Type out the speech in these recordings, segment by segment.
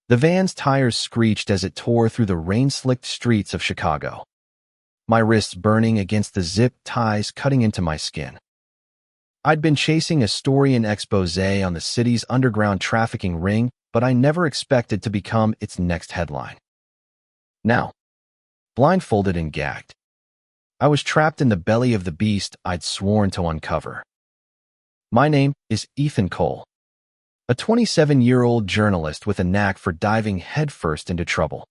The van's tires screeched as it tore through the rain-slicked streets of Chicago, my wrists burning against the zip ties cutting into my skin. I'd been chasing a story and expose on the city's underground trafficking ring, but I never expected to become its next headline. Now, blindfolded and gagged, I was trapped in the belly of the beast I'd sworn to uncover. My name is Ethan Cole, a 27-year-old journalist with a knack for diving headfirst into trouble.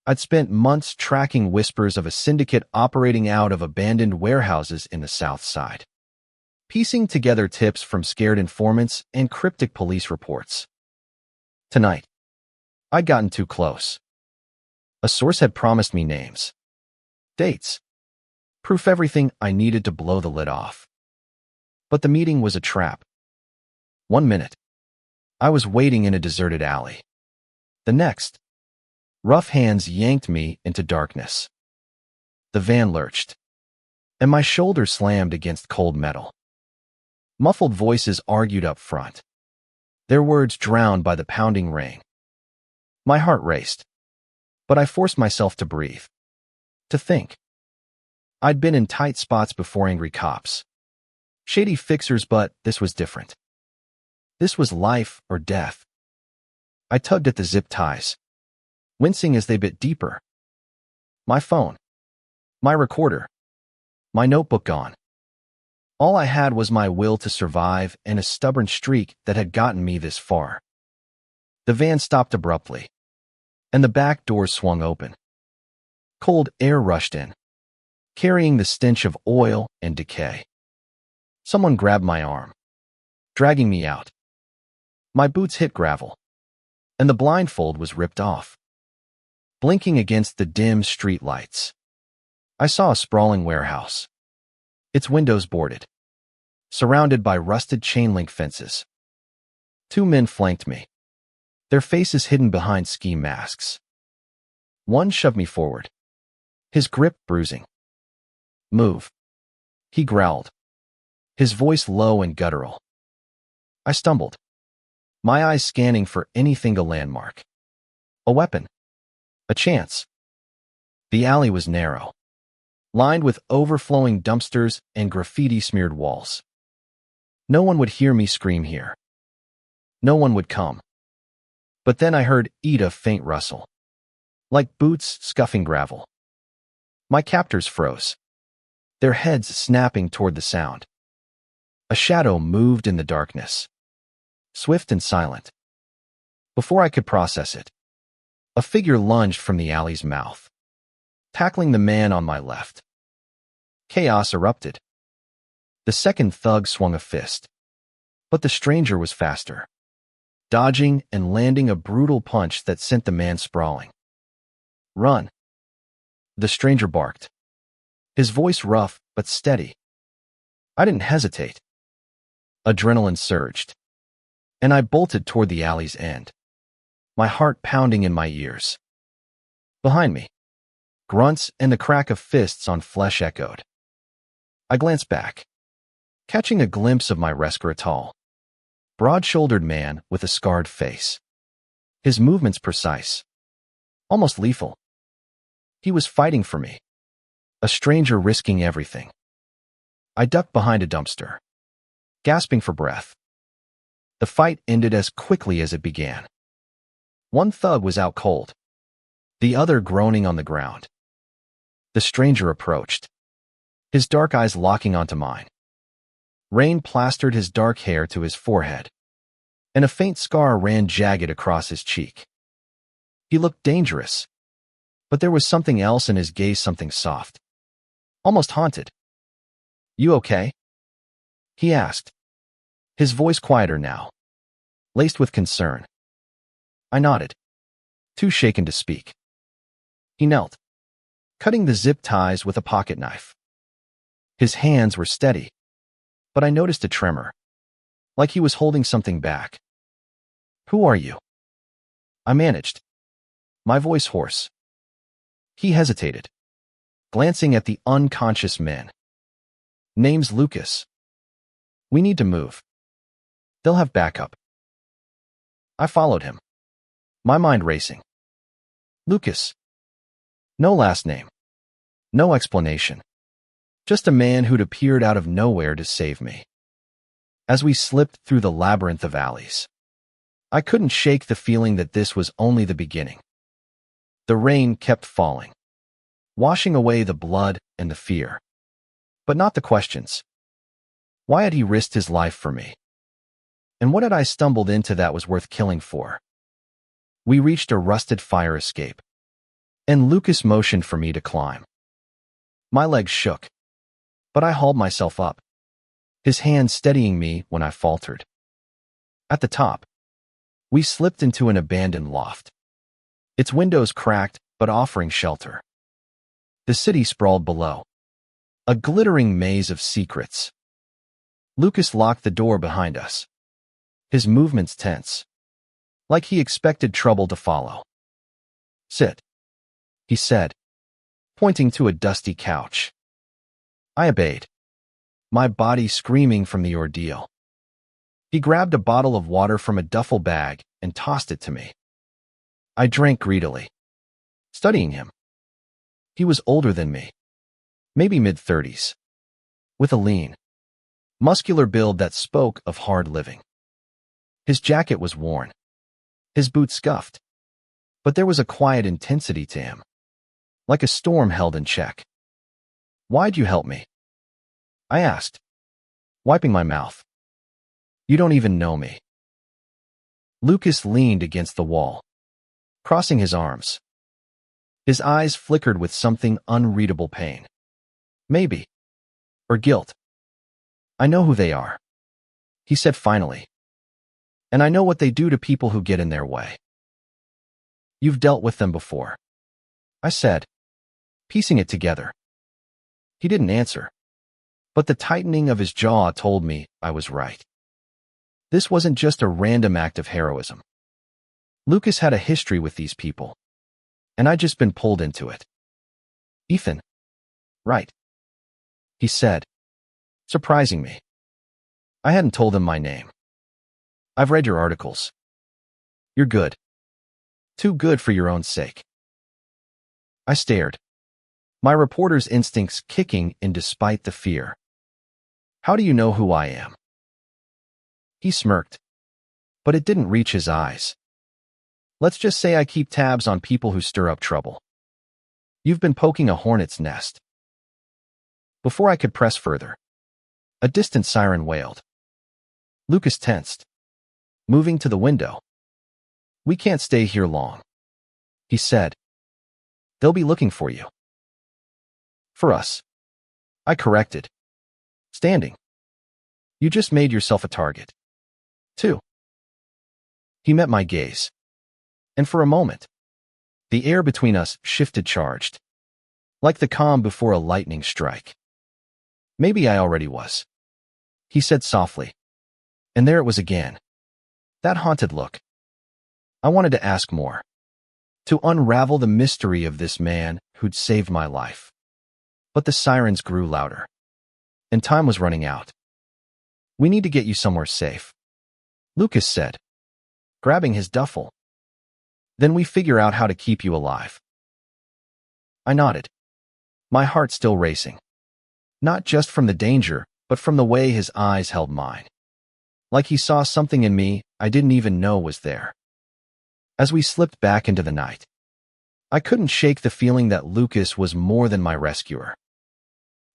I'd spent months tracking whispers of a syndicate operating out of abandoned warehouses in the South Side, piecing together tips from scared informants and cryptic police reports. Tonight, I'd gotten too close. A source had promised me names, dates, proof, everything I needed to blow the lid off. But the meeting was a trap. 1 minute, I was waiting in a deserted alley. The next, rough hands yanked me into darkness. The van lurched, and my shoulder slammed against cold metal. Muffled voices argued up front, their words drowned by the pounding rain. My heart raced, but I forced myself to breathe, to think. I'd been in tight spots before, angry cops, shady fixers, but this was different. This was life or death. I tugged at the zip ties, wincing as they bit deeper. My phone, my recorder, my notebook gone. All I had was my will to survive and a stubborn streak that had gotten me this far. The van stopped abruptly, and the back door swung open. Cold air rushed in, carrying the stench of oil and decay. Someone grabbed my arm, dragging me out. My boots hit gravel, and the blindfold was ripped off. Blinking against the dim street lights, I saw a sprawling warehouse, its windows boarded, surrounded by rusted chain-link fences. 2 men flanked me, their faces hidden behind ski masks. One shoved me forward, his grip bruising. "Move," he growled, his voice low and guttural. I stumbled, my eyes scanning for anything to landmark. A weapon, a chance. The alley was narrow, lined with overflowing dumpsters and graffiti-smeared walls. No one would hear me scream here. No one would come. But then I heard a faint rustle, like boots scuffing gravel. My captors froze, their heads snapping toward the sound. A shadow moved in the darkness, swift and silent. Before I could process it, a figure lunged from the alley's mouth, tackling the man on my left. Chaos erupted. The second thug swung a fist, but the stranger was faster, dodging and landing a brutal punch that sent the man sprawling. "Run!" the stranger barked, his voice rough but steady. I didn't hesitate. Adrenaline surged, and I bolted toward the alley's end, my heart pounding in my ears. Behind me, grunts and the crack of fists on flesh echoed. I glanced back, catching a glimpse of my rescuer, a tall, broad-shouldered man with a scarred face, his movements precise, almost lethal. He was fighting for me, a stranger risking everything. I ducked behind a dumpster, gasping for breath. The fight ended as quickly as it began. One thug was out cold, the other groaning on the ground. The stranger approached, his dark eyes locking onto mine. Rain plastered his dark hair to his forehead, and a faint scar ran jagged across his cheek. He looked dangerous, but there was something else in his gaze, something soft, almost haunted. "You okay?" he asked, his voice quieter now, laced with concern. I nodded, too shaken to speak. He knelt, cutting the zip ties with a pocket knife. His hands were steady, but I noticed a tremor, like he was holding something back. "Who are you?" I managed, my voice hoarse. He hesitated, glancing at the unconscious men. "Name's Lucas. We need to move. They'll have backup." I followed him, My mind racing. Lucas. No last name. No explanation. Just a man who'd appeared out of nowhere to save me. As we slipped through the labyrinth of alleys, I couldn't shake the feeling that this was only the beginning. The rain kept falling, washing away the blood and the fear. But not the questions. Why had he risked his life for me? And what had I stumbled into that was worth killing for? We reached a rusted fire escape, and Lucas motioned for me to climb. My legs shook, but I hauled myself up, his hand steadying me when I faltered. At the top, we slipped into an abandoned loft, its windows cracked but offering shelter. The city sprawled below, a glittering maze of secrets. Lucas locked the door behind us, his movements tense, like he expected trouble to follow. "Sit," he said, pointing to a dusty couch. I obeyed, my body screaming from the ordeal. He grabbed a bottle of water from a duffel bag and tossed it to me. I drank greedily, studying him. He was older than me, maybe mid-30s, with a lean, muscular build that spoke of hard living. His jacket was worn, his boots scuffed, but there was a quiet intensity to him, like a storm held in check. "Why'd you help me?" I asked, wiping my mouth. "You don't even know me." Lucas leaned against the wall, crossing his arms. His eyes flickered with something unreadable pain. Maybe. Or guilt. "I know who they are," he said finally. "And I know what they do to people who get in their way." "You've dealt with them before," I said, piecing it together. He didn't answer, but the tightening of his jaw told me I was right. This wasn't just a random act of heroism. Lucas had a history with these people, and I'd just been pulled into it. "Ethan." "Right," he said, surprising me. I hadn't told him my name. "I've read your articles. You're good. Too good for your own sake." I stared, my reporter's instincts kicking in despite the fear. "How do you know who I am?" He smirked, but it didn't reach his eyes. "Let's just say I keep tabs on people who stir up trouble. You've been poking a hornet's nest." Before I could press further, a distant siren wailed. Lucas tensed, moving to the window. "We can't stay here long," he said. "They'll be looking for you." "For us," I corrected, standing. "You just made yourself a target, too." He met my gaze, and for a moment, the air between us shifted charged, like the calm before a lightning strike. "Maybe I already was," he said softly, and there it was again, that haunted look. I wanted to ask more, to unravel the mystery of this man who'd saved my life. But the sirens grew louder, and time was running out. "We need to get you somewhere safe," Lucas said, grabbing his duffel. "Then we figure out how to keep you alive." I nodded, my heart still racing, not just from the danger, but from the way his eyes held mine. Like he saw something in me I didn't even know was there. As we slipped back into the night, I couldn't shake the feeling that Lucas was more than my rescuer.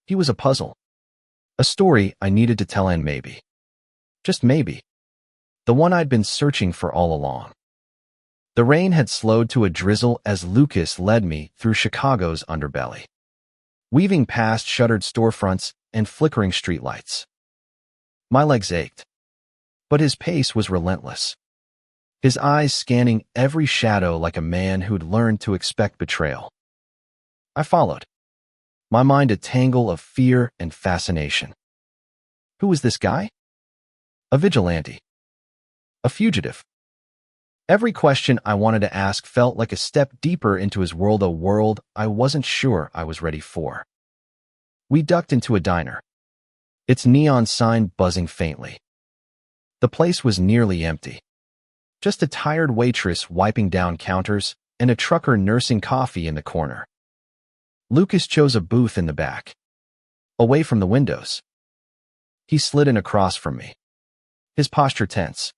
He was a puzzle, a story I needed to tell, and maybe, just maybe, the one I'd been searching for all along. The rain had slowed to a drizzle as Lucas led me through Chicago's underbelly, weaving past shuttered storefronts and flickering streetlights. My legs ached, but his pace was relentless, his eyes scanning every shadow like a man who'd learned to expect betrayal. I followed, my mind a tangle of fear and fascination. Who was this guy? A vigilante. A fugitive. Every question I wanted to ask felt like a step deeper into his world, a world I wasn't sure I was ready for. We ducked into a diner, its neon sign buzzing faintly. The place was nearly empty, Just a tired waitress wiping down counters and a trucker nursing coffee in the corner. Lucas chose a booth in the back, away from the windows. He slid in across from me, his posture tense,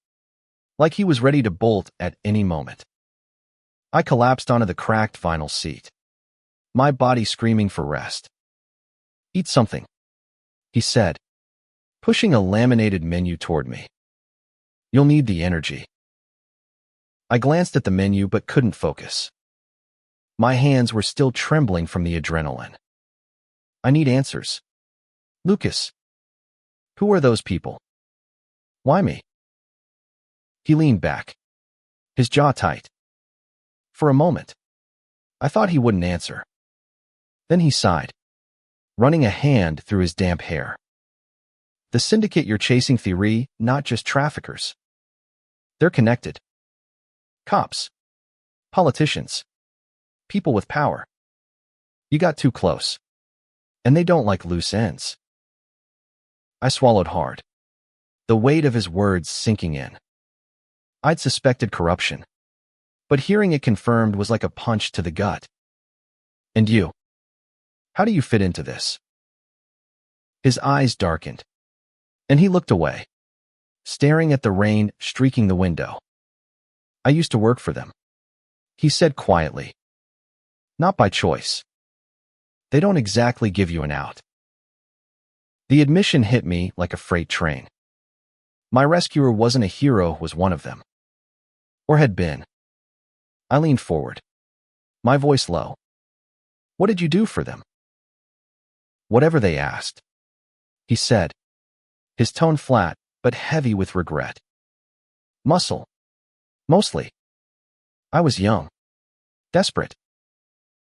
like he was ready to bolt at any moment. I collapsed onto the cracked vinyl seat, my body screaming for rest. "Eat something," he said, pushing a laminated menu toward me. "You'll need the energy." I glanced at the menu but couldn't focus. My hands were still trembling from the adrenaline. "I need answers. Lucas, who are those people? Why me?" He leaned back, his jaw tight. For a moment, I thought he wouldn't answer. Then he sighed, running a hand through his damp hair. "The syndicate you're chasing theory, not just traffickers. They're connected. Cops, politicians, people with power. You got too close. And they don't like loose ends." I swallowed hard, the weight of his words sinking in. I'd suspected corruption, but hearing it confirmed was like a punch to the gut. "And you? How do you fit into this?" His eyes darkened, and he looked away, staring at the rain streaking the window. "I used to work for them," he said quietly. "Not by choice. They don't exactly give you an out." The admission hit me like a freight train. My rescuer wasn't a hero, was one of them. Or had been. I leaned forward, my voice low. "What did you do for them?" "Whatever they asked," he said, his tone flat but heavy with regret. "Muscle. Mostly. I was young. Desperate.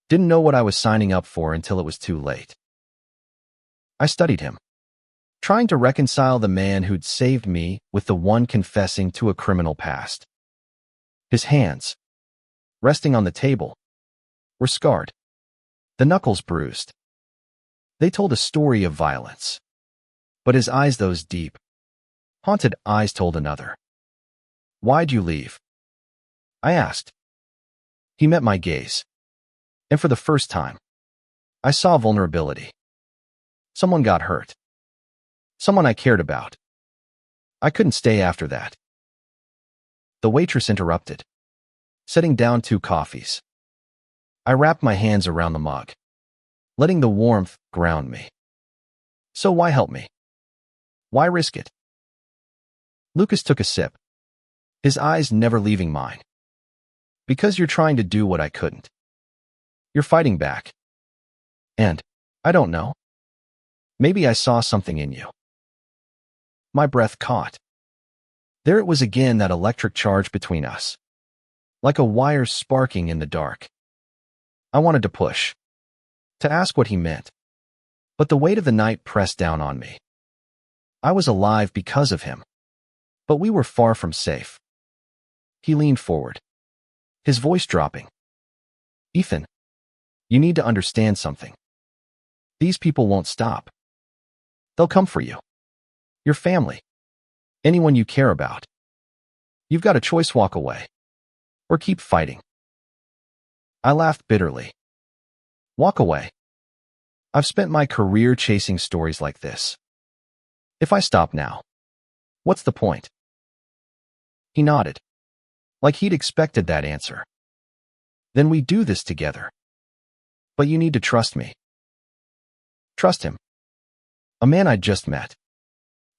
Didn't know what I was signing up for until it was too late." I studied him, trying to reconcile the man who'd saved me with the one confessing to a criminal past. His hands, resting on the table, were scarred, the knuckles bruised. They told a story of violence. But his eyes, those deep, haunted eyes, told another. "Why'd you leave?" I asked. He met my gaze, and for the first time, I saw vulnerability. Someone got hurt. Someone I cared about. I couldn't stay after that. The waitress interrupted, setting down 2 coffees. I wrapped my hands around the mug, letting the warmth ground me. "So why help me? Why risk it?" Lucas took a sip, his eyes never leaving mine. "Because you're trying to do what I couldn't. You're fighting back. And, I don't know. Maybe I saw something in you." My breath caught. There it was again, that electric charge between us, like a wire sparking in the dark. I wanted to push, to ask what he meant, but the weight of the night pressed down on me. I was alive because of him, but we were far from safe. He leaned forward, his voice dropping. "Ethan, you need to understand something. These people won't stop. They'll come for you. Your family. Anyone you care about. You've got a choice: walk away, or keep fighting." I laughed bitterly. Walk away. I've spent my career chasing stories like this. If I stop now, what's the point? He nodded, like he'd expected that answer. "Then we do this together. But you need to trust me." Trust him. A man I'd just met.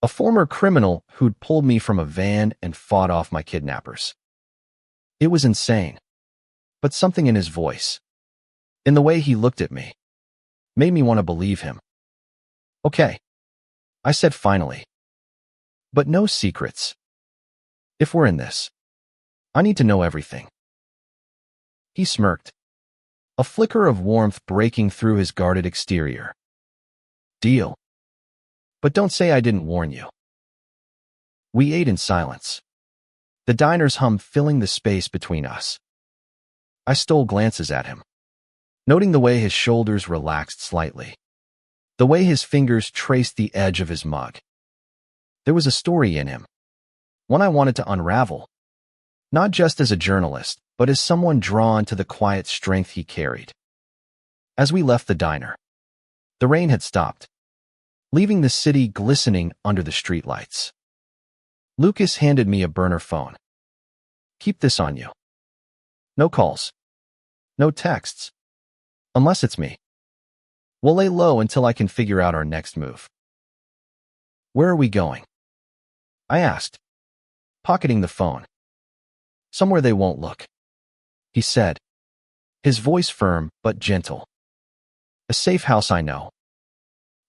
A former criminal who'd pulled me from a van and fought off my kidnappers. It was insane. But something in his voice, in the way he looked at me, made me want to believe him. "Okay," I said finally. "But no secrets. If we're in this, I need to know everything." He smirked, a flicker of warmth breaking through his guarded exterior. "Deal. But don't say I didn't warn you." We ate in silence, the diner's hum filling the space between us. I stole glances at him, noting the way his shoulders relaxed slightly, the way his fingers traced the edge of his mug. There was a story in him, one I wanted to unravel, not just as a journalist, but as someone drawn to the quiet strength he carried. As we left the diner, the rain had stopped, leaving the city glistening under the streetlights. Lucas handed me a burner phone. "Keep this on you. No calls. No texts. Unless it's me. We'll lay low until I can figure out our next move." "Where are we going?" I asked, pocketing the phone. "Somewhere they won't look," he said, his voice firm but gentle. "A safe house, I know.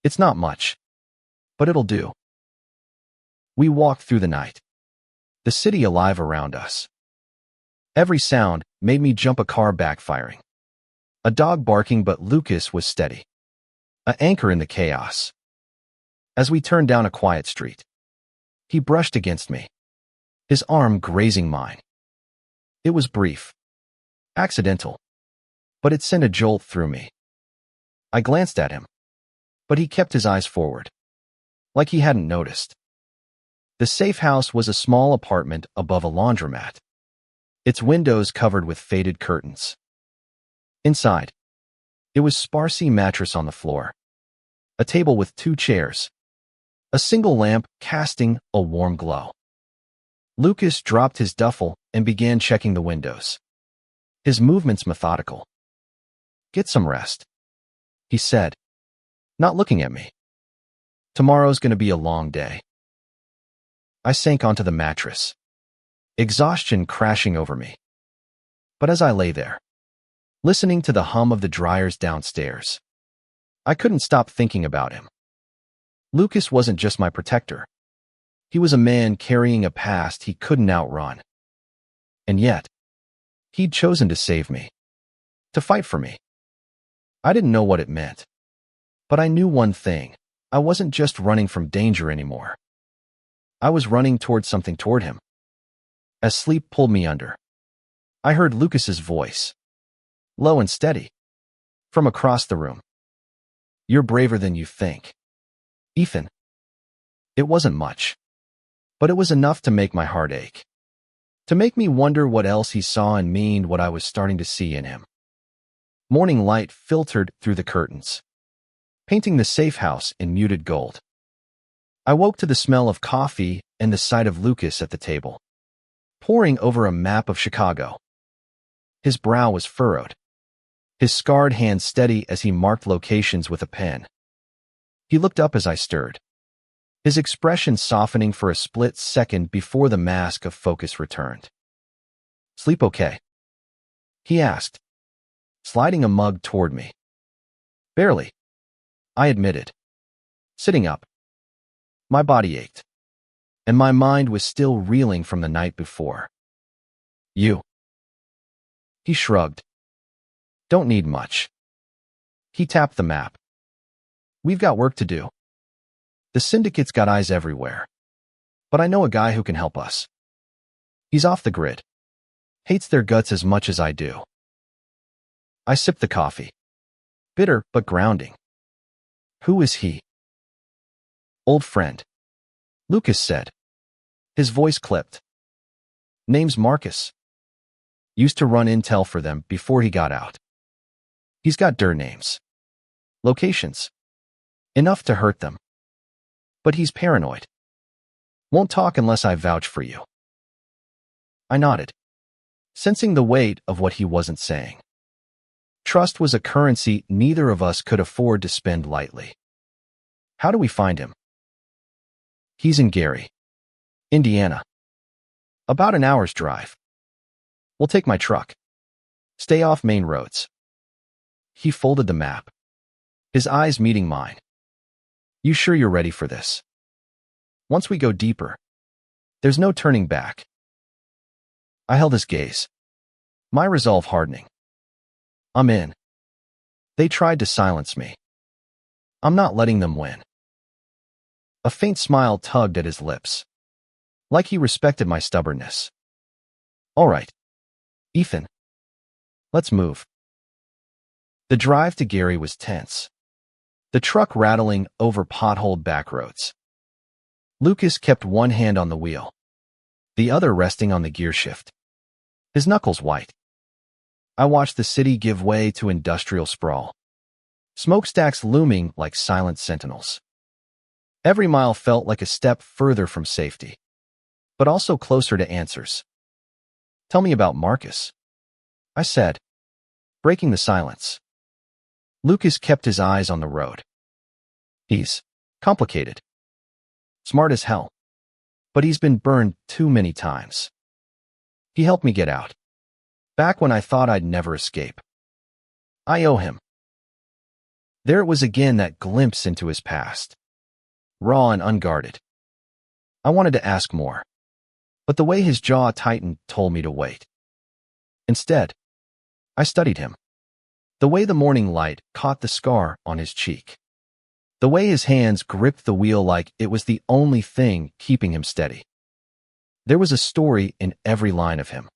It's not much, but it'll do." We walked through the night, the city alive around us. Every sound made me jump, a car backfiring, a dog barking, but Lucas was steady, an anchor in the chaos. As we turned down a quiet street, he brushed against me, his arm grazing mine. It was brief, accidental, but it sent a jolt through me. I glanced at him, but he kept his eyes forward, like he hadn't noticed. The safe house was a small apartment above a laundromat, its windows covered with faded curtains. Inside, it was sparsely mattress on the floor, a table with 2 chairs, a single lamp casting a warm glow. Lucas dropped his duffel and began checking the windows, his movements methodical. "Get some rest," he said, not looking at me. "Tomorrow's going to be a long day." I sank onto the mattress, exhaustion crashing over me. But as I lay there, listening to the hum of the dryers downstairs, I couldn't stop thinking about him. Lucas wasn't just my protector. He was a man carrying a past he couldn't outrun. And yet, he'd chosen to save me, to fight for me. I didn't know what it meant, but I knew one thing: I wasn't just running from danger anymore. I was running toward him. As sleep pulled me under, I heard Lucas's voice, low and steady, from across the room. "You're braver than you think, Ethan." It wasn't much, but it was enough to make my heart ache, to make me wonder what else he saw in me and what I was starting to see in him. Morning light filtered through the curtains, painting the safe house in muted gold. I woke to the smell of coffee and the sight of Lucas at the table, poring over a map of Chicago. His brow was furrowed, his scarred hand steady as he marked locations with a pen. He looked up as I stirred, his expression softening for a split second before the mask of focus returned. "Sleep okay?" he asked, sliding a mug toward me. "Barely," I admitted, sitting up. My body ached, and my mind was still reeling from the night before. "You?" He shrugged. "Don't need much." He tapped the map. "We've got work to do. The syndicate's got eyes everywhere, but I know a guy who can help us. He's off the grid, hates their guts as much as I do." I sipped the coffee, bitter but grounding. "Who is he?" "Old friend," Lucas said, his voice clipped. "Name's Marcus. Used to run intel for them before he got out. He's got dirt names, locations, enough to hurt them. But he's paranoid. Won't talk unless I vouch for you." I nodded, sensing the weight of what he wasn't saying. Trust was a currency neither of us could afford to spend lightly. "How do we find him?" "He's in Gary, Indiana. About an hour's drive. We'll take my truck. Stay off main roads." He folded the map, his eyes meeting mine. "You sure you're ready for this? Once we go deeper, there's no turning back." I held his gaze, my resolve hardening. "I'm in. They tried to silence me. I'm not letting them win." A faint smile tugged at his lips, like he respected my stubbornness. "All right, Ethan. Let's move." The drive to Gary was tense, the truck rattling over potholed back roads. Lucas kept one hand on the wheel, the other resting on the gear shift. his knuckles white. I watched the city give way to industrial sprawl, smokestacks looming like silent sentinels. Every mile felt like a step further from safety, but also closer to answers. "Tell me about Marcus," I said, breaking the silence. Lucas kept his eyes on the road. "He's complicated. Smart as hell. But he's been burned too many times. He helped me get out, back when I thought I'd never escape. I owe him." There it was again, that glimpse into his past, raw and unguarded. I wanted to ask more, but the way his jaw tightened told me to wait. Instead, I studied him. The way the morning light caught the scar on his cheek. The way his hands gripped the wheel like it was the only thing keeping him steady. There was a story in every line of him,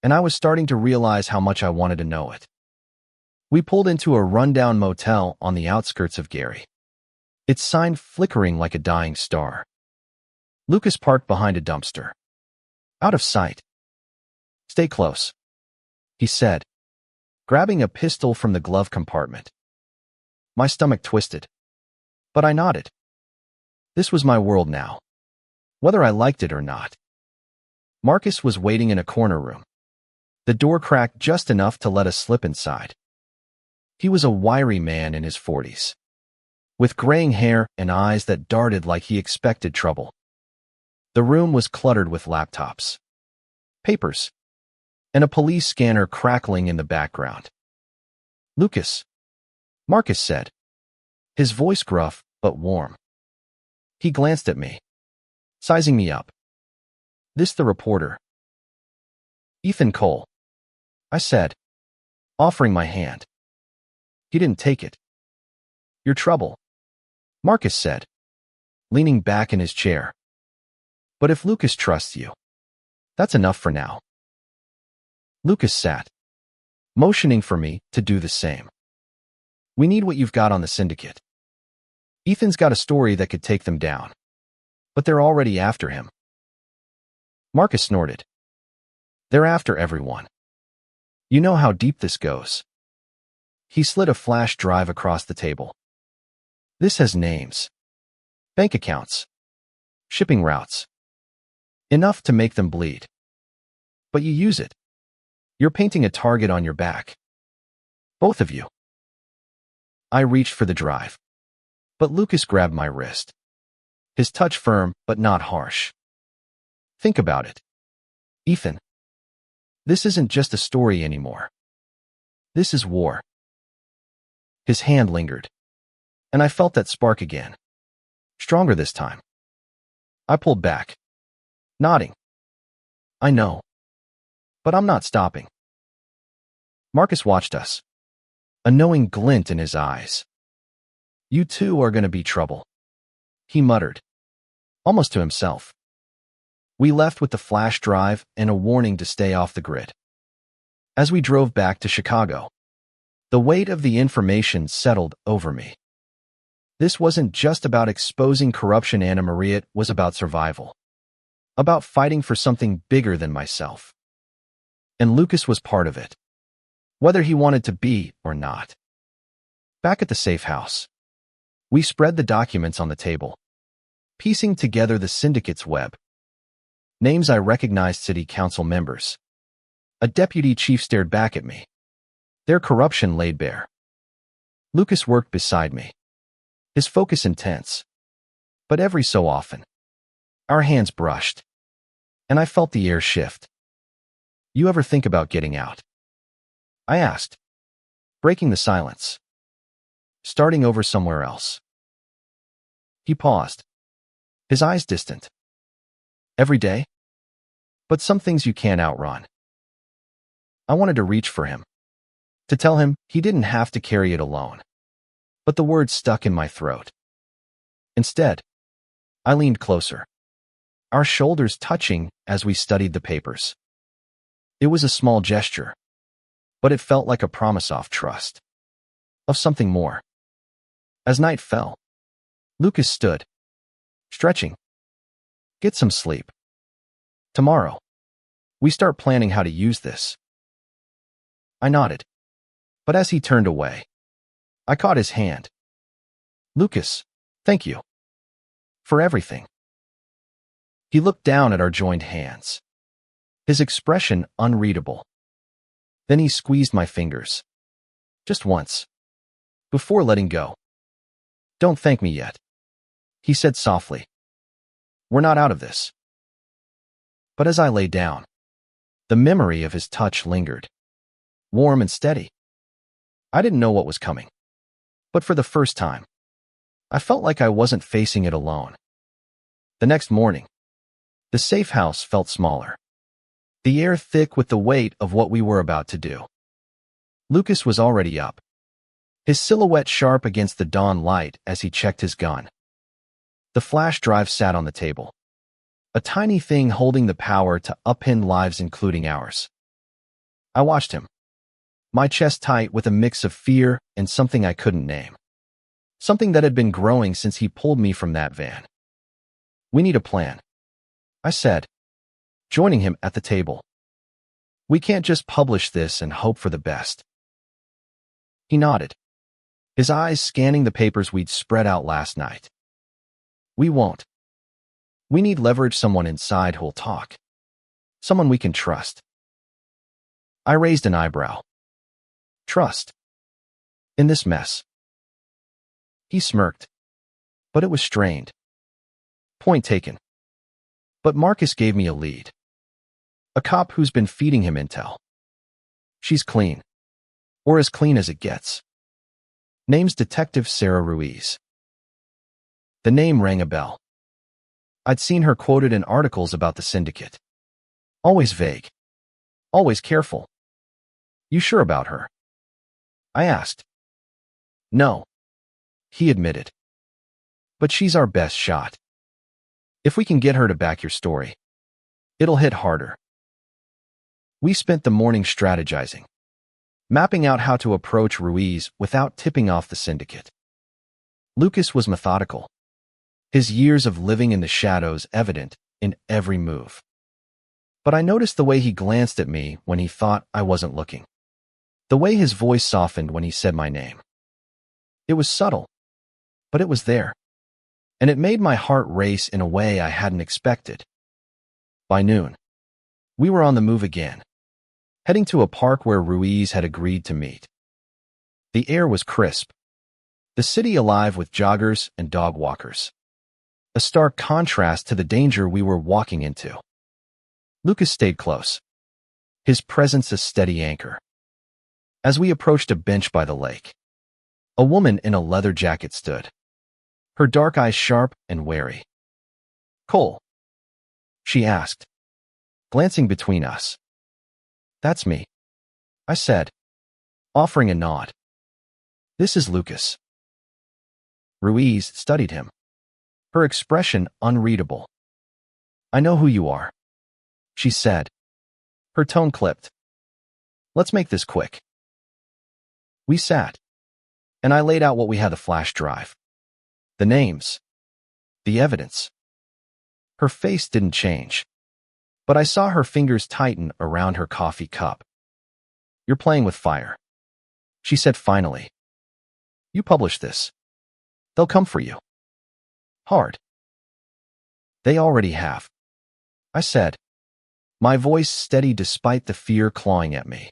and I was starting to realize how much I wanted to know it. We pulled into a rundown motel on the outskirts of Gary, its sign flickering like a dying star. Lucas parked behind a dumpster, out of sight. "Stay close," he said, grabbing a pistol from the glove compartment. My stomach twisted, but I nodded. This was my world now, whether I liked it or not. Marcus was waiting in a corner room. The door cracked just enough to let us slip inside. He was a wiry man in his 40s, with graying hair and eyes that darted like he expected trouble. The room was cluttered with laptops, papers, and a police scanner crackling in the background. "Lucas," Marcus said, his voice gruff but warm. He glanced at me, sizing me up. "This the reporter." "Ethan Cole," I said, offering my hand. He didn't take it. "Your trouble," Marcus said, leaning back in his chair. "But if Lucas trusts you, that's enough for now." Lucas sat, motioning for me to do the same. "We need what you've got on the syndicate. Ethan's got a story that could take them down, but they're already after him." Marcus snorted. "They're after everyone. You know how deep this goes." He slid a flash drive across the table. "This has names, bank accounts, shipping routes. Enough to make them bleed. But you use it. You're painting a target on your back. Both of you." I reached for the drive, but Lucas grabbed my wrist, his touch firm but not harsh. "Think about it, Ethan. This isn't just a story anymore. This is war." His hand lingered, and I felt that spark again, stronger this time. I pulled back, nodding. "I know, but I'm not stopping." Marcus watched us, a knowing glint in his eyes. "You two are going to be trouble," he muttered, almost to himself. We left with the flash drive and a warning to stay off the grid. As we drove back to Chicago, the weight of the information settled over me. This wasn't just about exposing corruption, Anna Maria. It was about survival, about fighting for something bigger than myself. And Lucas was part of it, whether he wanted to be or not. Back at the safe house, we spread the documents on the table, piecing together the syndicate's web. Names I recognized: city council members. A deputy chief stared back at me, their corruption laid bare. Lucas worked beside me, his focus intense. But every so often, our hands brushed, and I felt the air shift. "You ever think about getting out?" I asked, breaking the silence. "Starting over somewhere else?" He paused, his eyes distant. "Every day? But some things you can't outrun." I wanted to reach for him, to tell him he didn't have to carry it alone. But the words stuck in my throat. Instead, I leaned closer, our shoulders touching as we studied the papers. It was a small gesture, but it felt like a promise of trust, of something more. As night fell, Lucas stood, stretching. "Get some sleep. Tomorrow, We start planning how to use this. I nodded. But as he turned away, I caught his hand. Lucas, thank you. For everything. He looked down at our joined hands. His expression unreadable. Then he squeezed my fingers. Just once. Before letting go. Don't thank me yet. He said softly. We're not out of this. But as I lay down, the memory of his touch lingered. Warm and steady. I didn't know what was coming. But for the first time, I felt like I wasn't facing it alone. The next morning, the safe house felt smaller. The air thick with the weight of what we were about to do. Lucas was already up. His silhouette sharp against the dawn light as he checked his gun. The flash drive sat on the table. A tiny thing holding the power to upend lives including ours. I watched him. My chest tight with a mix of fear and something I couldn't name. Something that had been growing since he pulled me from that van. We need a plan, I said, joining him at the table. We can't just publish this and hope for the best. He nodded, his eyes scanning the papers we'd spread out last night. We won't. We need leverage, someone inside who'll talk. Someone we can trust. I raised an eyebrow. Trust. In this mess. He smirked, but it was strained. Point taken. But Marcus gave me a lead. A cop who's been feeding him intel. She's clean. Or as clean as it gets. Name's Detective Sarah Ruiz. The name rang a bell. I'd seen her quoted in articles about the syndicate. Always vague. Always careful. You sure about her? I asked. No. He admitted. But she's our best shot. If we can get her to back your story, it'll hit harder. We spent the morning strategizing, mapping out how to approach Ruiz without tipping off the syndicate. Lucas was methodical, his years of living in the shadows evident in every move. But I noticed the way he glanced at me when he thought I wasn't looking. The way his voice softened when he said my name. It was subtle, but it was there. And it made my heart race in a way I hadn't expected. By noon, we were on the move again, heading to a park where Ruiz had agreed to meet. The air was crisp, the city alive with joggers and dog walkers. A stark contrast to the danger we were walking into. Lucas stayed close, his presence a steady anchor. As we approached a bench by the lake, a woman in a leather jacket stood, her dark eyes sharp and wary. Cole? She asked, glancing between us. That's me, I said, offering a nod. This is Lucas. Ruiz studied him, her expression unreadable. I know who you are, she said, her tone clipped. Let's make this quick. We sat, and I laid out what we had: the flash drive, the names, the evidence. Her face didn't change, but I saw her fingers tighten around her coffee cup. You're playing with fire, she said finally. You publish this, they'll come for you. Hard. They already have, I said, my voice steady despite the fear clawing at me.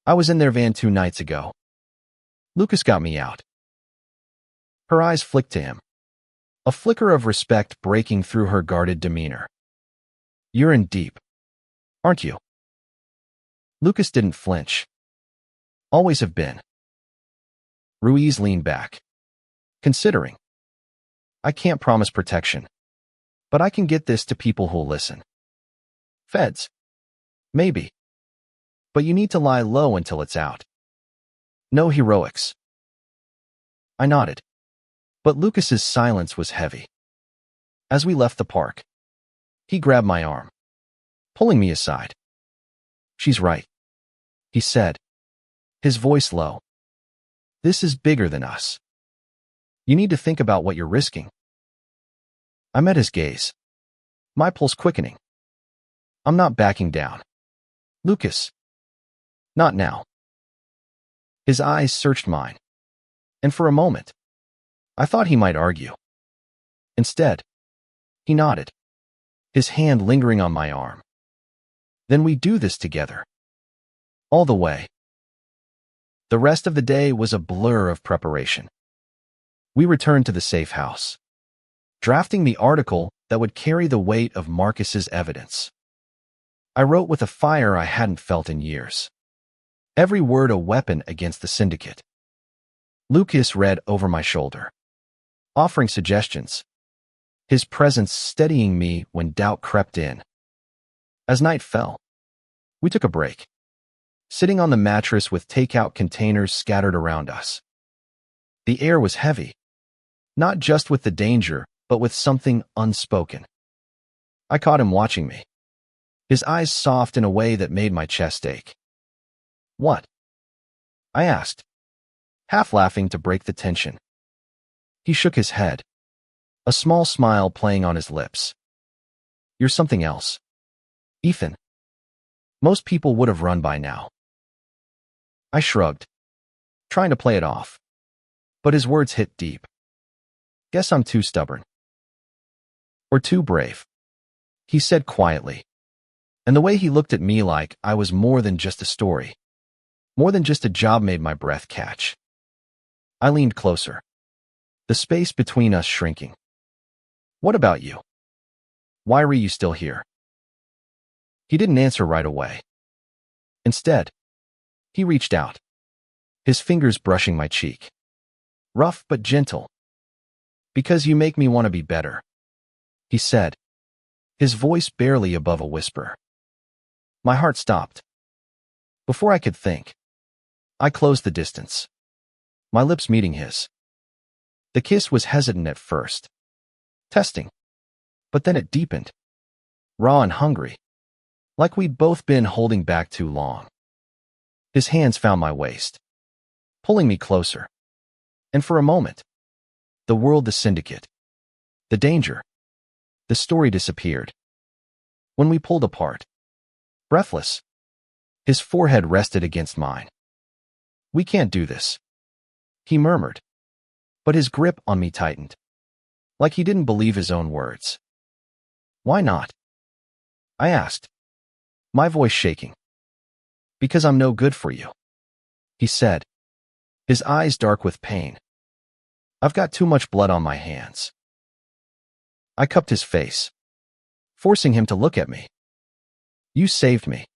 I was in their van 2 nights ago. Lucas got me out. Her eyes flicked to him, a flicker of respect breaking through her guarded demeanor. You're in deep, aren't you? Lucas didn't flinch. Always have been. Ruiz leaned back, considering. I can't promise protection, but I can get this to people who'll listen. Feds. Maybe. But you need to lie low until it's out. No heroics. I nodded, but Lucas's silence was heavy. As we left the park, he grabbed my arm, pulling me aside. She's right, he said, his voice low. This is bigger than us. You need to think about what you're risking. I met his gaze, my pulse quickening. I'm not backing down. Lucas. Not now. His eyes searched mine, and for a moment, I thought he might argue. Instead, he nodded, his hand lingering on my arm. Then we do this together. All the way. The rest of the day was a blur of preparation. We returned to the safe house, drafting the article that would carry the weight of Marcus's evidence. I wrote with a fire I hadn't felt in years. Every word a weapon against the syndicate. Lucas read over my shoulder, offering suggestions, his presence steadying me when doubt crept in. As night fell, we took a break, sitting on the mattress with takeout containers scattered around us. The air was heavy, not just with the danger, but with something unspoken. I caught him watching me, his eyes soft in a way that made my chest ache. What? I asked, half laughing to break the tension. He shook his head, a small smile playing on his lips. You're something else, Ethan. Most people would have run by now. I shrugged, trying to play it off, but his words hit deep. Guess I'm too stubborn. Or too brave, he said quietly, and the way he looked at me like I was more than just a story, more than just a job made my breath catch. I leaned closer, the space between us shrinking. What about you? Why are you still here? He didn't answer right away. Instead, he reached out, his fingers brushing my cheek. Rough but gentle. Because you make me want to be better, he said, his voice barely above a whisper. My heart stopped. Before I could think, I closed the distance, my lips meeting his. The kiss was hesitant at first, testing, but then it deepened, raw and hungry, like we'd both been holding back too long. His hands found my waist, pulling me closer, and for a moment, the world, the syndicate, the danger, the story disappeared. When we pulled apart, breathless, his forehead rested against mine. We can't do this, he murmured, but his grip on me tightened, like he didn't believe his own words. Why not? I asked, my voice shaking. Because I'm no good for you, he said, his eyes dark with pain. I've got too much blood on my hands. I cupped his face, forcing him to look at me. You saved me.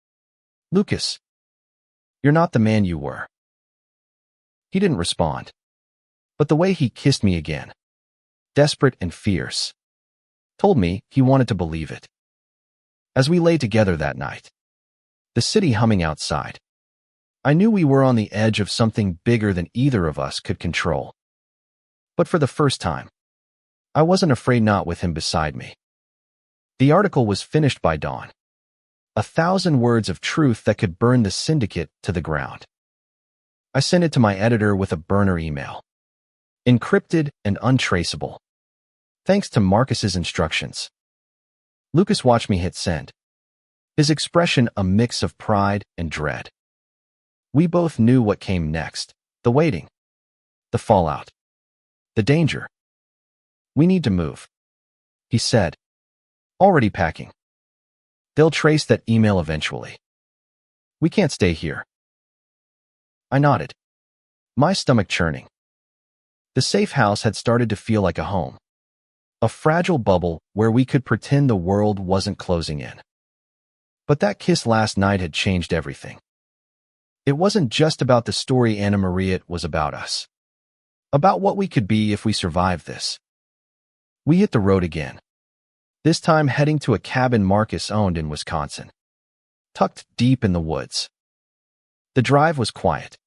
Lucas, you're not the man you were. He didn't respond, but the way he kissed me again, desperate and fierce, told me he wanted to believe it. As we lay together that night, the city humming outside, I knew we were on the edge of something bigger than either of us could control. But for the first time, I wasn't afraid, not with him beside me. The article was finished by dawn. 1,000 words of truth that could burn the syndicate to the ground. I sent it to my editor with a burner email, encrypted and untraceable, thanks to Marcus's instructions. Lucas watched me hit send, his expression a mix of pride and dread. We both knew what came next, the waiting, the fallout, the danger. We need to move, he said, already packing. They'll trace that email eventually. We can't stay here. I nodded, my stomach churning. The safe house had started to feel like a home, a fragile bubble where we could pretend the world wasn't closing in. But that kiss last night had changed everything. It wasn't just about the story Anna Maria, it was about us. About what we could be if we survived this. We hit the road again, this time heading to a cabin Marcus owned in Wisconsin, tucked deep in the woods. The drive was quiet,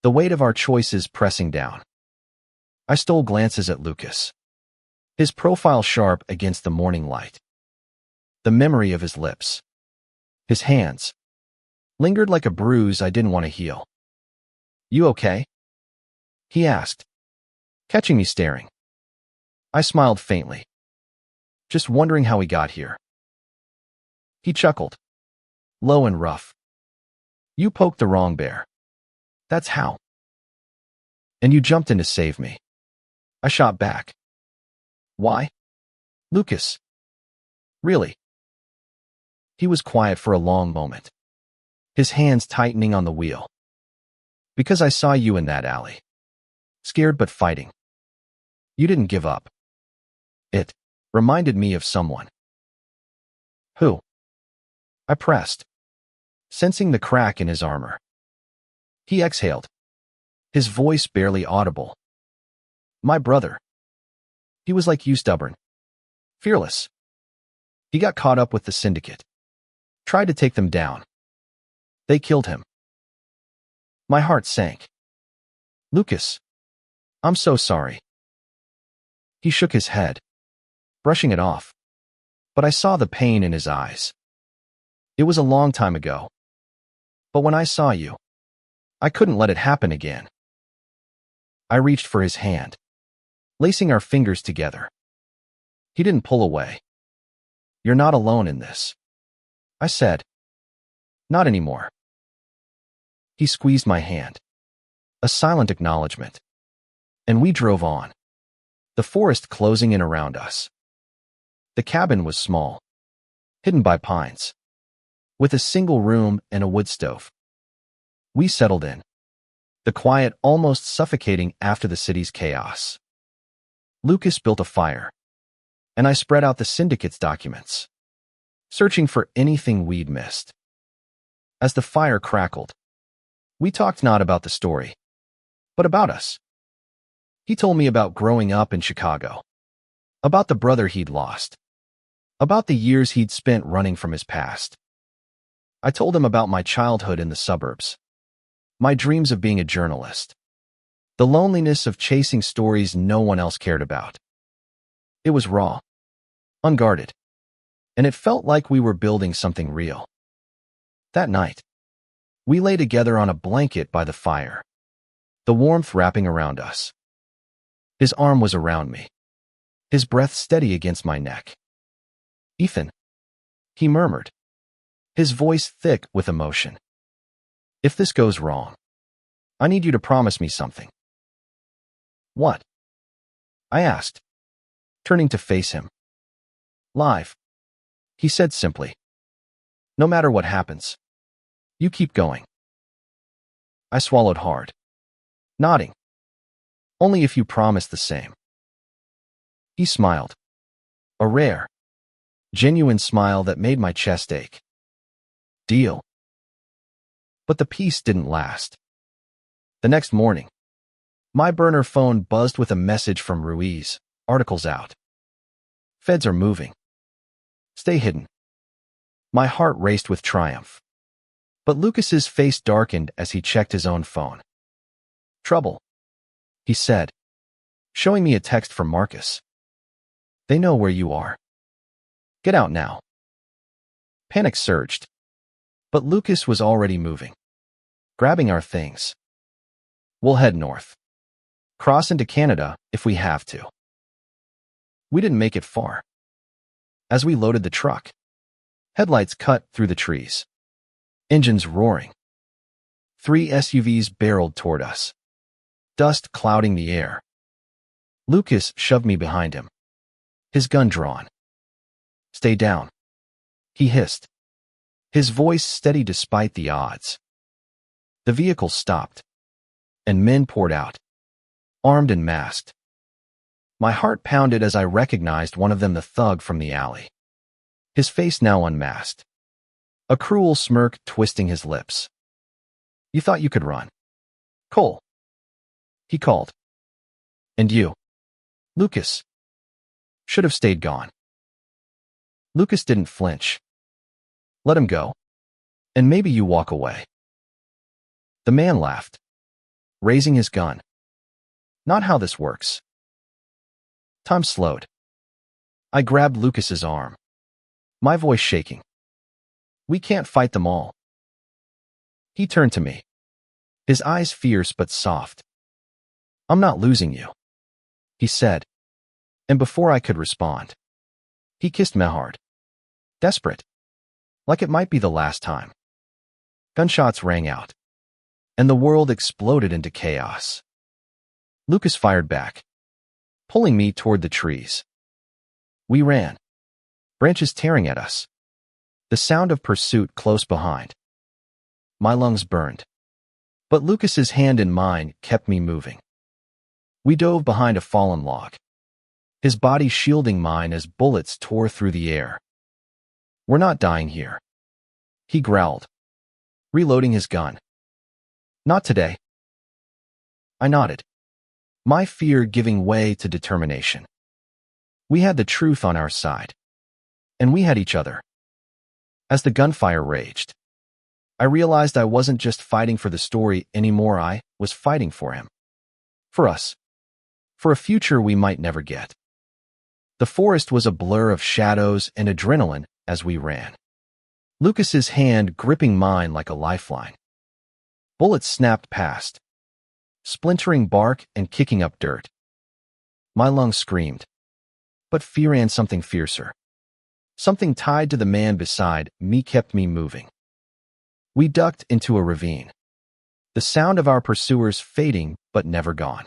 the weight of our choices pressing down. I stole glances at Lucas, his profile sharp against the morning light. The memory of his lips, his hands, lingered like a bruise I didn't want to heal. You okay? He asked, catching me staring. I smiled faintly, just wondering how we got here. He chuckled, low and rough. You poked the wrong bear. That's how. And you jumped in to save me. I shot back. Why? Lucas. Really? He was quiet for a long moment, his hands tightening on the wheel. Because I saw you in that alley. Scared but fighting. You didn't give up. It reminded me of someone. Who? I pressed, sensing the crack in his armor. He exhaled, his voice barely audible. My brother. He was like you, stubborn. Fearless. He got caught up with the syndicate. Tried to take them down. They killed him. My heart sank. Lucas. I'm so sorry. He shook his head, brushing it off. But I saw the pain in his eyes. It was a long time ago. But when I saw you, I couldn't let it happen again. I reached for his hand, lacing our fingers together. He didn't pull away. You're not alone in this, I said. Not anymore. He squeezed my hand, a silent acknowledgement. And we drove on, the forest closing in around us. The cabin was small, hidden by pines, with a single room and a wood stove. We settled in, the quiet almost suffocating after the city's chaos. Lucas built a fire, and I spread out the syndicate's documents, searching for anything we'd missed. As the fire crackled, we talked not about the story, but about us. He told me about growing up in Chicago, about the brother he'd lost, about the years he'd spent running from his past. I told him about my childhood in the suburbs, my dreams of being a journalist, the loneliness of chasing stories no one else cared about. It was raw, unguarded, and it felt like we were building something real. That night, we lay together on a blanket by the fire, the warmth wrapping around us. His arm was around me, his breath steady against my neck. Ethan, he murmured, his voice thick with emotion. If this goes wrong, I need you to promise me something. What? I asked, turning to face him. Live, he said simply. No matter what happens, you keep going. I swallowed hard, nodding. Only if you promise the same. He smiled, a rare, genuine smile that made my chest ache. Deal. But the peace didn't last. The next morning, my burner phone buzzed with a message from Ruiz, articles out. Feds are moving. Stay hidden. My heart raced with triumph. But Lucas's face darkened as he checked his own phone. Trouble, he said, showing me a text from Marcus. They know where you are. Get out now. Panic surged. But Lucas was already moving, grabbing our things. We'll head north. Cross into Canada if we have to. We didn't make it far. As we loaded the truck, headlights cut through the trees, engines roaring. 3 SUVs barreled toward us, dust clouding the air. Lucas shoved me behind him, his gun drawn. Stay down, he hissed, his voice steady despite the odds. The vehicle stopped, and men poured out, armed and masked. My heart pounded as I recognized one of them, the thug from the alley, his face now unmasked, a cruel smirk twisting his lips. You thought you could run. Cole, he called. And you, Lucas, should have stayed gone. Lucas didn't flinch. Let him go, and maybe you walk away. The man laughed, raising his gun. Not how this works. Time slowed. I grabbed Lucas's arm, my voice shaking. We can't fight them all. He turned to me, his eyes fierce but soft. I'm not losing you, he said, and before I could respond, he kissed me hard. Desperate. like it might be the last time. Gunshots rang out, and the world exploded into chaos. Lucas fired back, pulling me toward the trees. We ran, branches tearing at us, the sound of pursuit close behind. My lungs burned, but Lucas's hand in mine kept me moving. We dove behind a fallen log, his body shielding mine as bullets tore through the air. "We're not dying here," he growled, reloading his gun. "Not today." I nodded, my fear giving way to determination. We had the truth on our side, and we had each other. As the gunfire raged, I realized I wasn't just fighting for the story anymore, I was fighting for him. For us. For a future we might never get. The forest was a blur of shadows and adrenaline as we ran, Lucas's hand gripping mine like a lifeline. Bullets snapped past, splintering bark and kicking up dirt. My lungs screamed, but fear and something fiercer, something tied to the man beside me, kept me moving. We ducked into a ravine, the sound of our pursuers fading but never gone.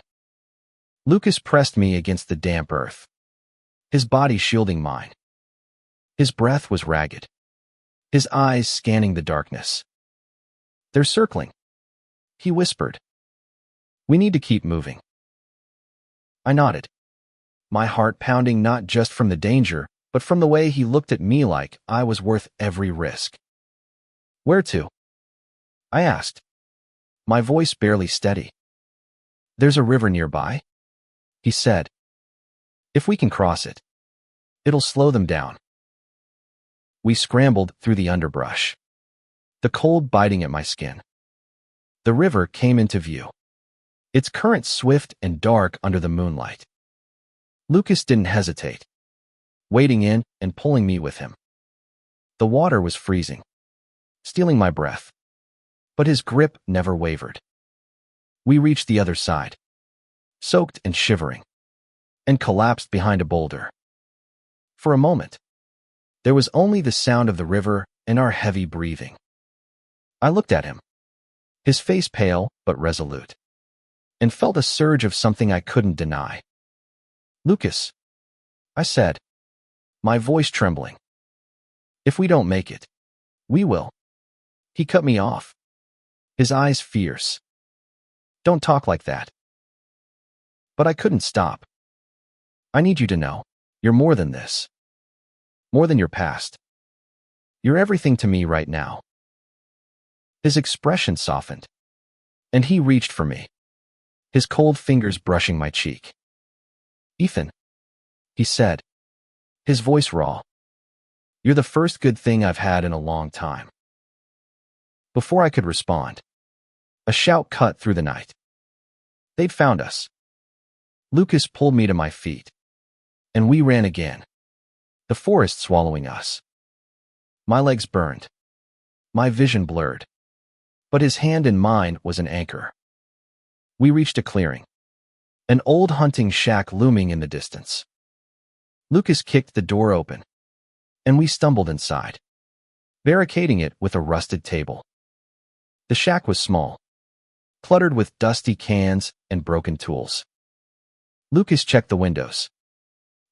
Lucas pressed me against the damp earth, his body shielding mine. His breath was ragged, his eyes scanning the darkness. "They're circling," he whispered. "We need to keep moving." I nodded, my heart pounding not just from the danger, but from the way he looked at me like I was worth every risk. "Where to?" I asked, my voice barely steady. "There's a river nearby," he said. "If we can cross it, it'll slow them down." We scrambled through the underbrush, the cold biting at my skin. The river came into view, its current swift and dark under the moonlight. Lucas didn't hesitate, wading in and pulling me with him. The water was freezing, stealing my breath, but his grip never wavered. We reached the other side, soaked and shivering, and collapsed behind a boulder. For a moment, there was only the sound of the river and our heavy breathing. I looked at him, his face pale but resolute, and felt a surge of something I couldn't deny. "Lucas," I said, my voice trembling. "If we don't make it, we will." He cut me off, his eyes fierce. "Don't talk like that." But I couldn't stop. "I need you to know, you're more than this. More than your past. You're everything to me right now." His expression softened, and he reached for me, his cold fingers brushing my cheek. "Ethan," he said, his voice raw, "you're the first good thing I've had in a long time." Before I could respond, a shout cut through the night. They'd found us. Lucas pulled me to my feet, and we ran again, the forest swallowing us. My legs burned, my vision blurred, but his hand in mine was an anchor. We reached a clearing, an old hunting shack looming in the distance. Lucas kicked the door open, and we stumbled inside, barricading it with a rusted table. The shack was small, cluttered with dusty cans and broken tools. Lucas checked the windows,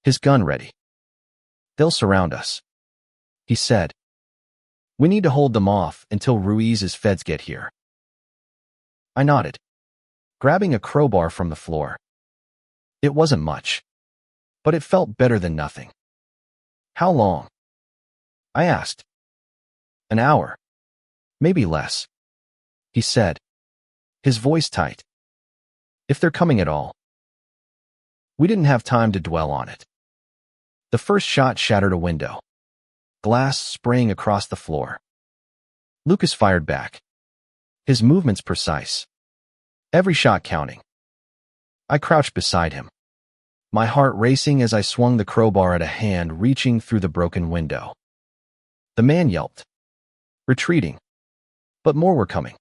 his gun ready. "They'll surround us," he said. "We need to hold them off until Ruiz's feds get here." I nodded, grabbing a crowbar from the floor. It wasn't much, but it felt better than nothing. "How long?" I asked. "An hour, maybe less," he said, his voice tight. "If they're coming at all." We didn't have time to dwell on it. The first shot shattered a window, glass spraying across the floor. Lucas fired back, his movements precise, every shot counting. I crouched beside him, my heart racing as I swung the crowbar at a hand reaching through the broken window. The man yelped, retreating, but more were coming.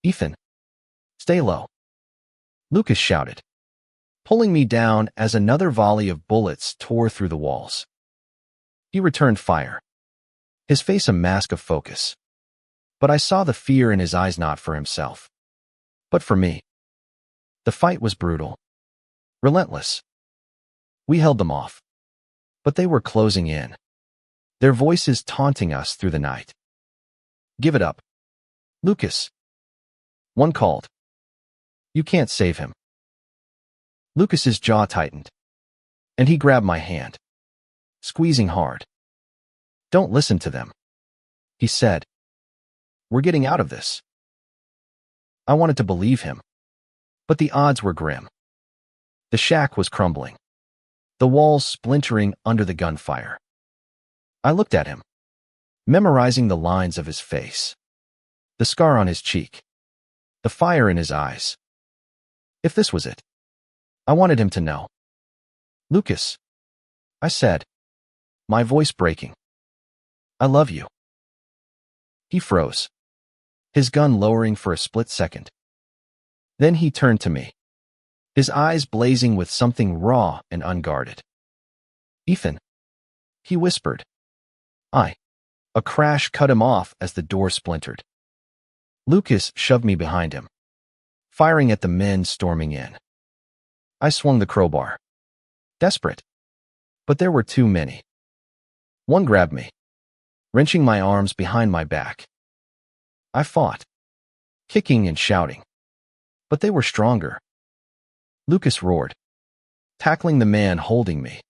"Ethan, stay low," Lucas shouted, pulling me down as another volley of bullets tore through the walls. He returned fire, his face a mask of focus. But I saw the fear in his eyes, not for himself, but for me. The fight was brutal, relentless. We held them off, but they were closing in, their voices taunting us through the night. "Give it up, Lucas," one called. "You can't save him." Lucas's jaw tightened, and he grabbed my hand, squeezing hard. "Don't listen to them," he said. "We're getting out of this." I wanted to believe him, but the odds were grim. The shack was crumbling, the walls splintering under the gunfire. I looked at him, memorizing the lines of his face, the scar on his cheek, the fire in his eyes. If this was it, I wanted him to know. "Lucas," I said, my voice breaking, "I love you." He froze, his gun lowering for a split second. Then he turned to me, his eyes blazing with something raw and unguarded. "Ethan," he whispered. A crash cut him off as the door splintered. Lucas shoved me behind him, firing at the men storming in. I swung the crowbar, desperate, but there were too many. One grabbed me, wrenching my arms behind my back. I fought, kicking and shouting, but they were stronger. Lucas roared, tackling the man holding me.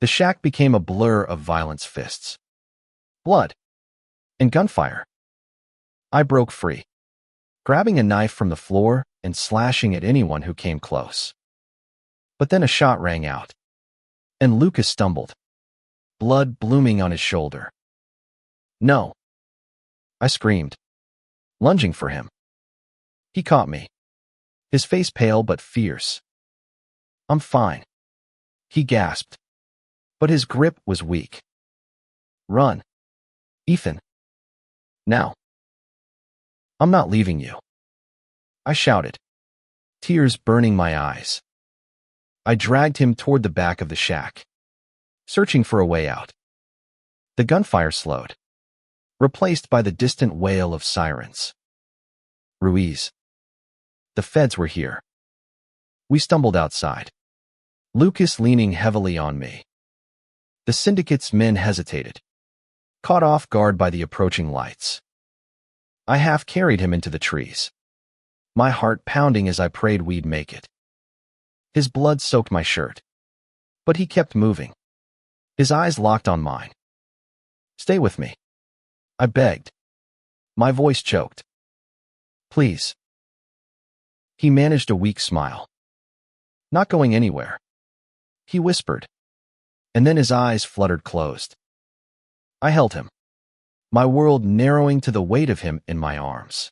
The shack became a blur of violent fists, blood, and gunfire. I broke free, grabbing a knife from the floor and slashing at anyone who came close. But then a shot rang out, and Lucas stumbled, blood blooming on his shoulder. "No!" I screamed, lunging for him. He caught me, his face pale but fierce. "I'm fine," he gasped, but his grip was weak. "Run, Ethan. Now." "I'm not leaving you," I shouted, tears burning my eyes. I dragged him toward the back of the shack, searching for a way out. The gunfire slowed, replaced by the distant wail of sirens. Ruiz. The feds were here. We stumbled outside, Lucas leaning heavily on me. The syndicate's men hesitated, caught off guard by the approaching lights. I half carried him into the trees, my heart pounding as I prayed we'd make it. His blood soaked my shirt, but he kept moving, his eyes locked on mine. "Stay with me," I begged, my voice choked. "Please." He managed a weak smile. "Not going anywhere," he whispered, and then his eyes fluttered closed. I held him, my world narrowing to the weight of him in my arms.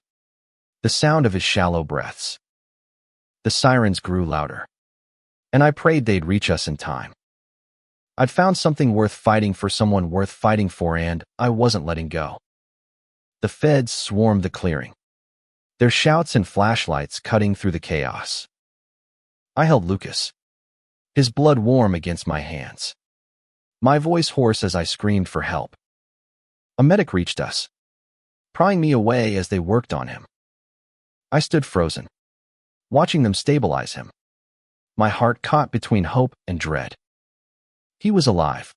The sound of his shallow breaths. The sirens grew louder, and I prayed they'd reach us in time. I'd found something worth fighting for, someone worth fighting for, and I wasn't letting go. The feds swarmed the clearing, their shouts and flashlights cutting through the chaos. I held Lucas, his blood warm against my hands, my voice hoarse as I screamed for help. A medic reached us, prying me away as they worked on him. I stood frozen, watching them stabilize him, my heart caught between hope and dread. He was alive,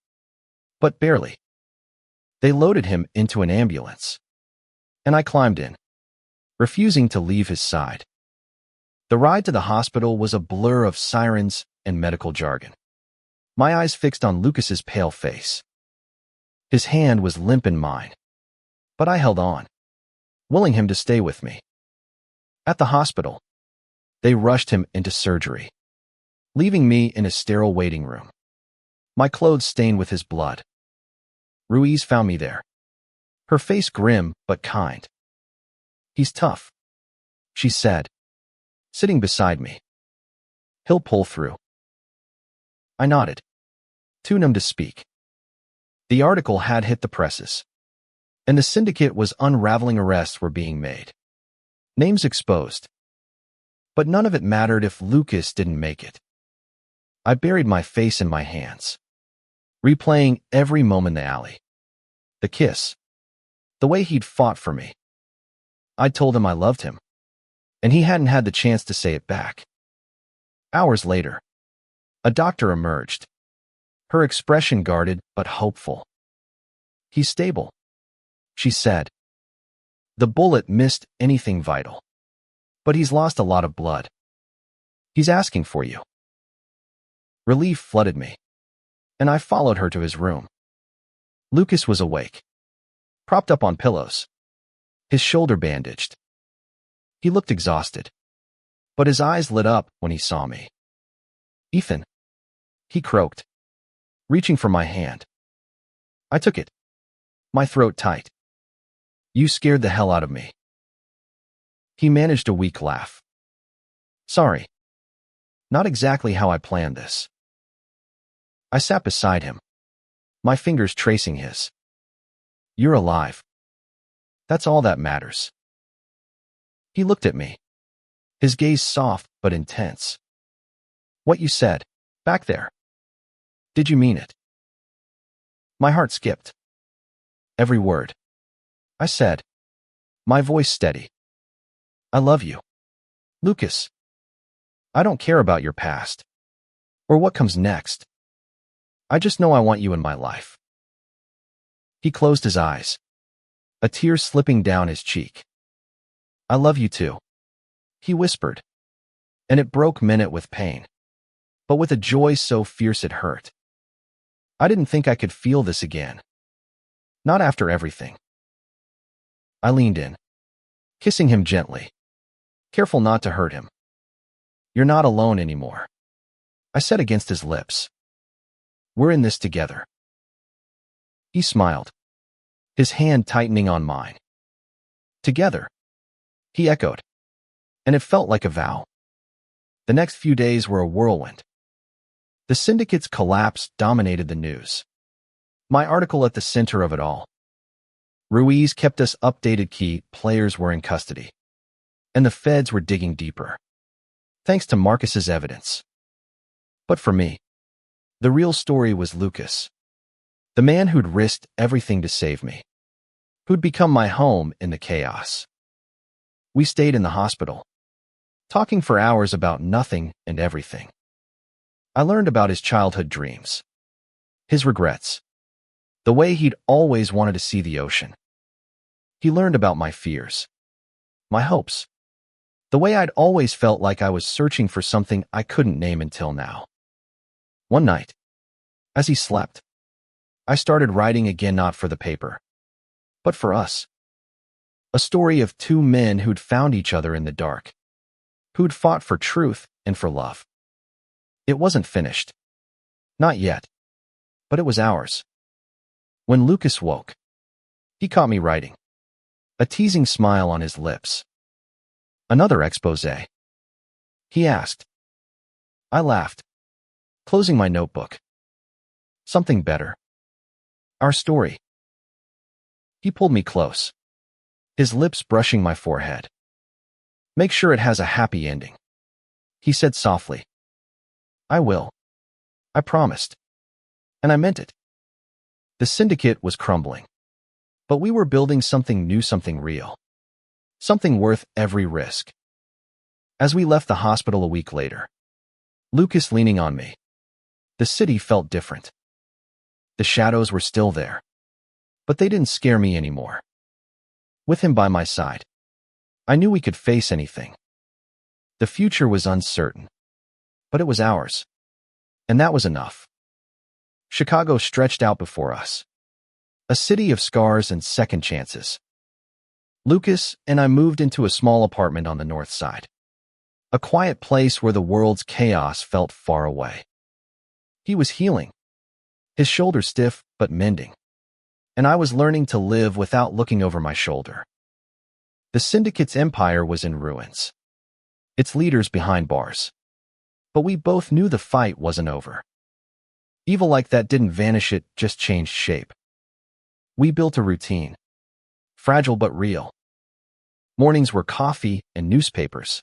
but barely. They loaded him into an ambulance, and I climbed in, refusing to leave his side. The ride to the hospital was a blur of sirens and medical jargon, my eyes fixed on Lucas's pale face. His hand was limp in mine, but I held on, willing him to stay with me. At the hospital, they rushed him into surgery, leaving me in a sterile waiting room, my clothes stained with his blood. Ruiz found me there, her face grim but kind. "He's tough," she said, sitting beside me. "He'll pull through." I nodded, too numb to speak. The article had hit the presses, and the syndicate was unraveling. Arrests were being made, names exposed. But none of it mattered if Lucas didn't make it. I buried my face in my hands, replaying every moment in the alley, The kiss. The way he'd fought for me. I'd told him I loved him, and he hadn't had the chance to say it back. Hours later, a doctor emerged, her expression guarded but hopeful. "He's stable," she said. "The bullet missed anything vital, but he's lost a lot of blood. He's asking for you." Relief flooded me, and I followed her to his room. Lucas was awake, propped up on pillows, his shoulder bandaged. He looked exhausted, but his eyes lit up when he saw me. "Ethan," he croaked, reaching for my hand. I took it, my throat tight. "You scared the hell out of me." He managed a weak laugh. "Sorry. Not exactly how I planned this." I sat beside him, my fingers tracing his. "You're alive. That's all that matters." He looked at me, his gaze soft but intense. "What you said, back there, did you mean it?" My heart skipped. "Every word," I said, my voice steady. "I love you, Lucas. I don't care about your past, or what comes next. I just know I want you in my life." He closed his eyes, a tear slipping down his cheek. "I love you too," he whispered, and it broke Minute with pain, but with a joy so fierce it hurt. I didn't think I could feel this again. Not after everything. I leaned in, kissing him gently, careful not to hurt him. "You're not alone anymore," I said against his lips. "We're in this together." He smiled, his hand tightening on mine. "Together," he echoed, and it felt like a vow. The next few days were a whirlwind. The syndicate's collapse dominated the news, my article at the center of it all. Ruiz kept us updated. Key players were in custody, and the feds were digging deeper, thanks to Marcus's evidence. But for me, the real story was Lucas, the man who'd risked everything to save me, who'd become my home in the chaos. We stayed in the hospital, talking for hours about nothing and everything. I learned about his childhood dreams, his regrets, the way he'd always wanted to see the ocean. He learned about my fears, my hopes, the way I'd always felt like I was searching for something I couldn't name until now. One night, as he slept, I started writing again, not for the paper, but for us. A story of two men who'd found each other in the dark, who'd fought for truth and for love. It wasn't finished. Not yet. But it was ours. When Lucas woke, he caught me writing, a teasing smile on his lips. "Another expose?" he asked. I laughed, closing my notebook. "Something better. Our story." He pulled me close, his lips brushing my forehead. "Make sure it has a happy ending," he said softly. "I will," I promised, and I meant it. The syndicate was crumbling, but we were building something new, something real, something worth every risk. As we left the hospital a week later, Lucas leaning on me, the city felt different. The shadows were still there, but they didn't scare me anymore. With him by my side, I knew we could face anything. The future was uncertain, but it was ours, and that was enough. Chicago stretched out before us, a city of scars and second chances. Lucas and I moved into a small apartment on the north side, a quiet place where the world's chaos felt far away. He was healing, his shoulders stiff but mending, and I was learning to live without looking over my shoulder. The syndicate's empire was in ruins, its leaders behind bars. But we both knew the fight wasn't over. Evil like that didn't vanish, it just changed shape. We built a routine, fragile but real. Mornings were coffee and newspapers,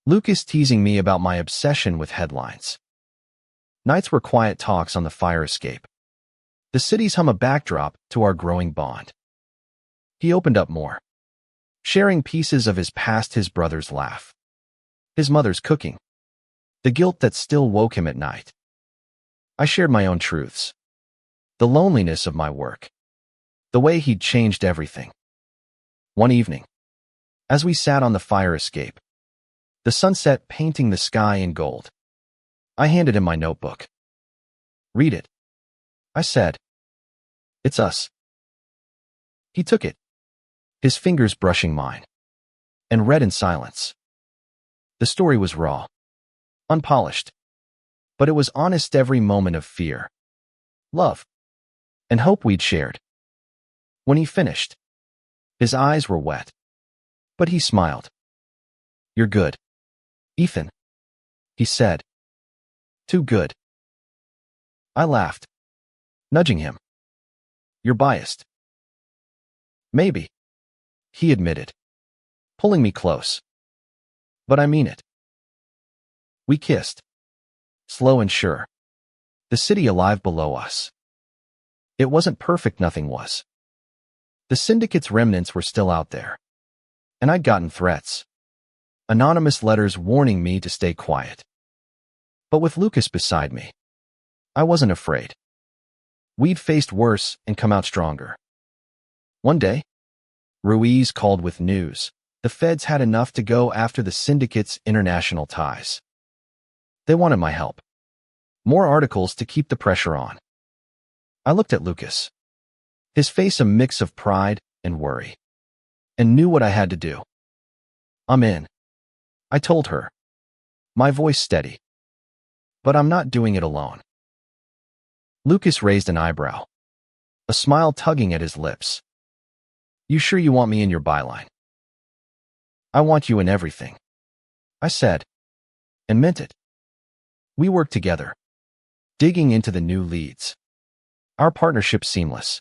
Lucas teasing me about my obsession with headlines. Nights were quiet talks on the fire escape, The cities hum a backdrop to our growing bond. He opened up more, sharing pieces of his past, his brother's laugh, his mother's cooking, the guilt that still woke him at night. I shared my own truths, the loneliness of my work, the way he'd changed everything. One evening, as we sat on the fire escape, the sunset painting the sky in gold, I handed him my notebook. "Read it," I said. "It's us." He took it, his fingers brushing mine, and read in silence. The story was raw, unpolished, but it was honest. Every moment of fear, love, and hope we'd shared. When he finished, his eyes were wet, but he smiled. "You're good, Ethan," he said. "Too good." I laughed, nudging him. "You're biased." "Maybe," he admitted, pulling me close. "But I mean it." We kissed, slow and sure, the city alive below us. It wasn't perfect, nothing was. The syndicate's remnants were still out there, and I'd gotten threats, anonymous letters warning me to stay quiet. But with Lucas beside me, I wasn't afraid. We'd faced worse and come out stronger. One day, Ruiz called with news. The feds had enough to go after the syndicate's international ties. They wanted my help. More articles to keep the pressure on. I looked at Lucas, his face a mix of pride and worry, and knew what I had to do. "I'm in," I told her, my voice steady. "But I'm not doing it alone." Lucas raised an eyebrow, a smile tugging at his lips. "You sure you want me in your byline?" "I want you in everything," I said, and meant it. We worked together, digging into the new leads. Our partnership seamless.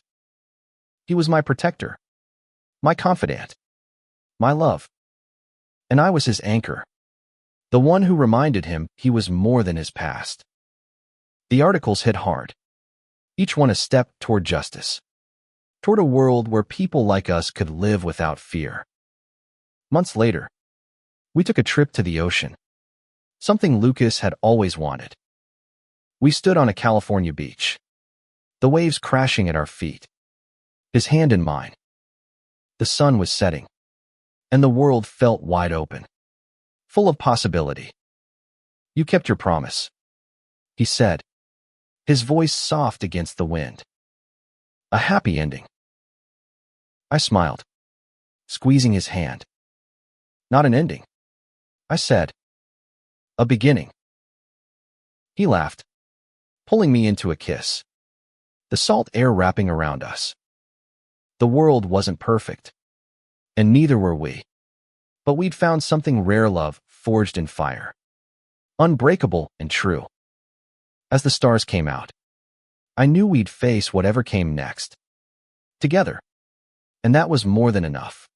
He was my protector, my confidant, my love. And I was his anchor, the one who reminded him he was more than his past. The articles hit hard, each one a step toward justice, toward a world where people like us could live without fear. Months later, we took a trip to the ocean, something Lucas had always wanted. We stood on a California beach, the waves crashing at our feet, his hand in mine. The sun was setting, and the world felt wide open, full of possibility. "You kept your promise," he said, his voice soft against the wind. "A happy ending." I smiled, squeezing his hand. "Not an ending," I said. "A beginning." He laughed, pulling me into a kiss, the salt air wrapping around us. The world wasn't perfect, and neither were we. But we'd found something rare, love forged in fire, unbreakable and true. As the stars came out, I knew we'd face whatever came next, together, and that was more than enough.